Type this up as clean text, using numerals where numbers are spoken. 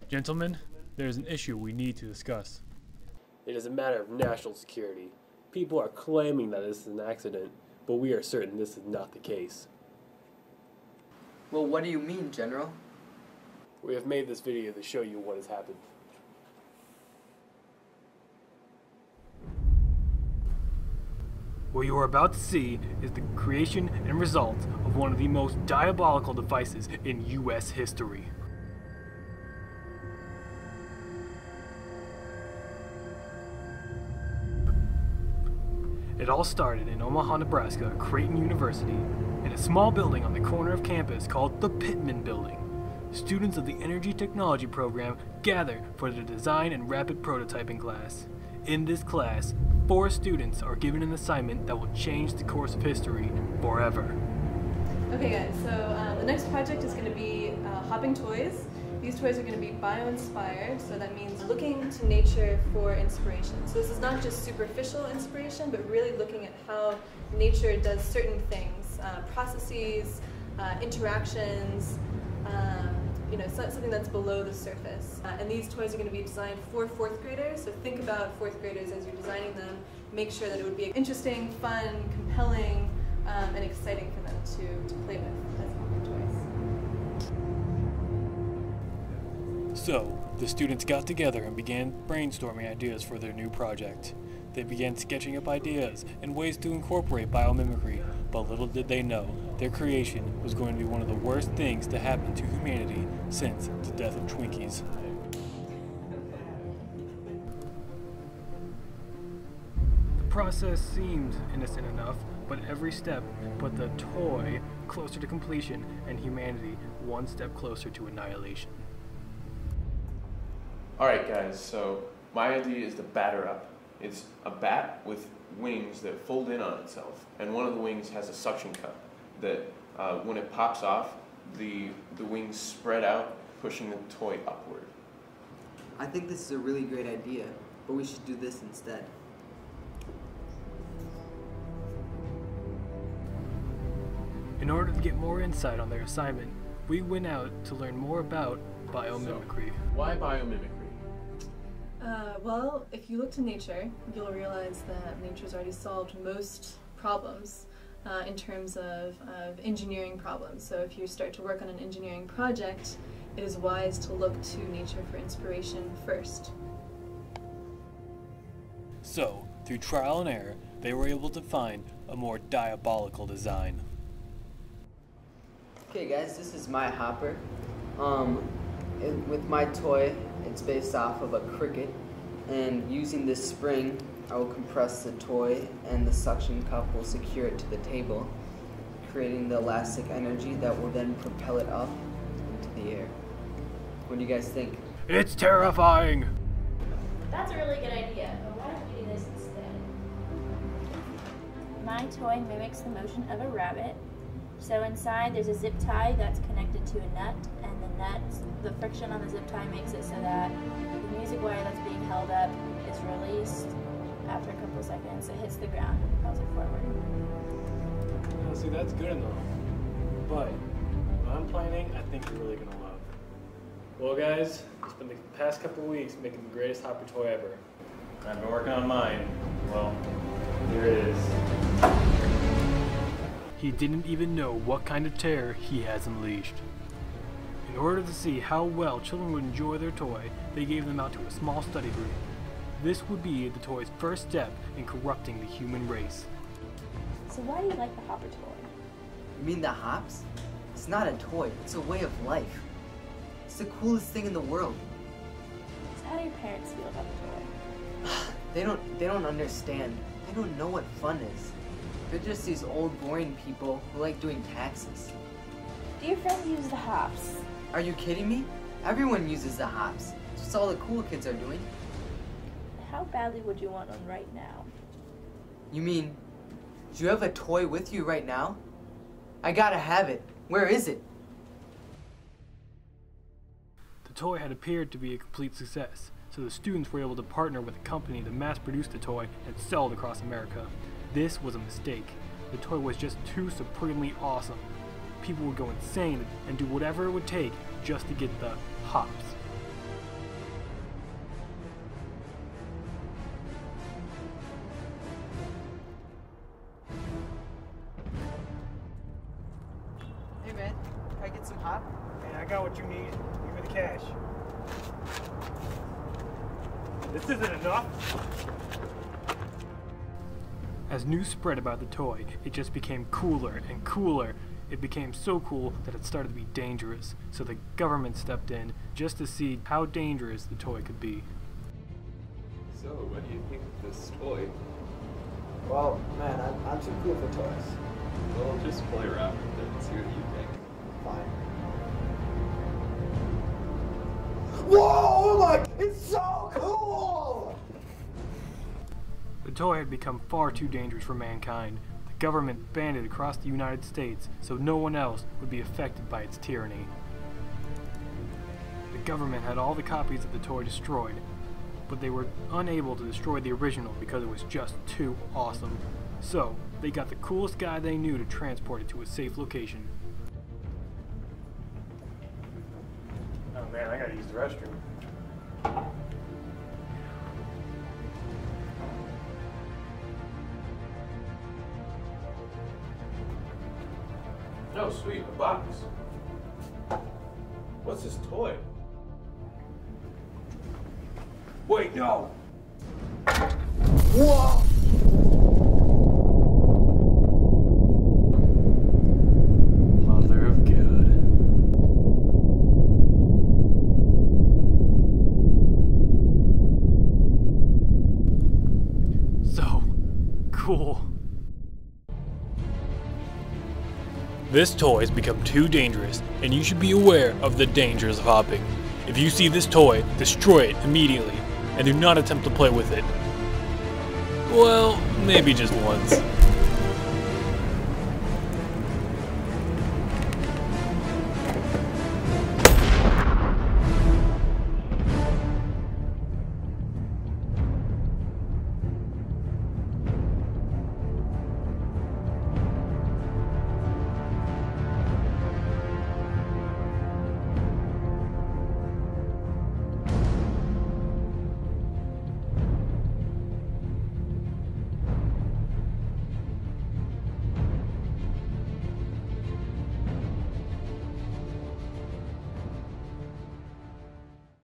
Gentlemen, there is an issue we need to discuss. It is a matter of national security. People are claiming that this is an accident, but we are certain this is not the case. Well, what do you mean, General? We have made this video to show you what has happened. What you are about to see is the creation and result of one of the most diabolical devices in U.S. history. It all started in Omaha, Nebraska, at Creighton University, in a small building on the corner of campus called the Pittman Building. Students of the Energy Technology program gather for the design and rapid prototyping class. In this class, 4 students are given an assignment that will change the course of history forever. Okay guys, so the next project is going to be hopping toys. These toys are going to be bio-inspired, so that means looking to nature for inspiration. So this is not just superficial inspiration, but really looking at how nature does certain things, processes, interactions, something that's below the surface. And these toys are going to be designed for 4th graders, so think about 4th graders as you're designing them. Make sure that it would be interesting, fun, compelling, and exciting for them to play with as hopping toys. So, the students got together and began brainstorming ideas for their new project. They began sketching up ideas and ways to incorporate biomimicry, but little did they know, their creation was going to be one of the worst things to happen to humanity since the death of Twinkies. The process seemed innocent enough, but every step put the toy closer to completion and humanity one step closer to annihilation. Alright guys, so my idea is the batter up. It's a bat with wings that fold in on itself, and one of the wings has a suction cup that when it pops off, the wings spread out, pushing the toy upward. I think this is a really great idea, but we should do this instead. In order to get more insight on their assignment, we went out to learn more about biomimicry. So, why biomimicry? Well, if you look to nature, you'll realize that nature's already solved most problems in terms of engineering problems. So if you start to work on an engineering project, it is wise to look to nature for inspiration first. So, through trial and error, they were able to find a more diabolical design. Okay guys, this is my hopper. With my toy, it's based off of a cricket, and using this spring, I will compress the toy and the suction cup will secure it to the table, creating the elastic energy that will then propel it up into the air. What do you guys think? It's terrifying! That's a really good idea, but why don't we do this instead? My toy mimics the motion of a rabbit. So inside there's a zip tie that's connected to a nut, and the friction on the zip tie makes it so that the music wire that's being held up is released. After a couple of seconds, it hits the ground and propels it forward. See, that's good enough. But what I'm planning, I think you're really gonna love. Well guys, it's been the past couple of weeks making the greatest hopper toy ever. I've been working on mine. Well, here it is. He didn't even know what kind of terror he has unleashed. In order to see how well children would enjoy their toy, they gave them out to a small study group. This would be the toy's first step in corrupting the human race. So why do you like the hopper toy? You mean the hops? It's not a toy, it's a way of life. It's the coolest thing in the world. So how do your parents feel about the toy? They don't understand. They don't know what fun is. They're just these old boring people who like doing taxes. Do your friends use the hops? Are you kidding me? Everyone uses the hops. It's just all the cool kids are doing. How badly would you want one right now? You mean, do you have a toy with you right now? I gotta have it. Where is it? The toy had appeared to be a complete success, so the students were able to partner with a company to mass produce the toy and sell it across America. This was a mistake. The toy was just too supremely awesome. People would go insane and do whatever it would take just to get the hops. This isn't enough. As news spread about the toy, it just became cooler and cooler. It became so cool that it started to be dangerous, so the government stepped in just to see how dangerous the toy could be. So, what do you think of this toy? Well, man, I'm too cool for toys. Well, just play around with it and see what you think. Fine. Whoa! Oh my! It's so cool! The toy had become far too dangerous for mankind. The government banned it across the United States so no one else would be affected by its tyranny. The government had all the copies of the toy destroyed, but they were unable to destroy the original because it was just too awesome. So, they got the coolest guy they knew to transport it to a safe location. Oh man, I gotta use the restroom. No, sweet, a box. What's this toy? Wait, no! Whoa! Mother of God. So cool. This toy has become too dangerous, and you should be aware of the dangers of hopping. If you see this toy, destroy it immediately, and do not attempt to play with it. Well, maybe just once.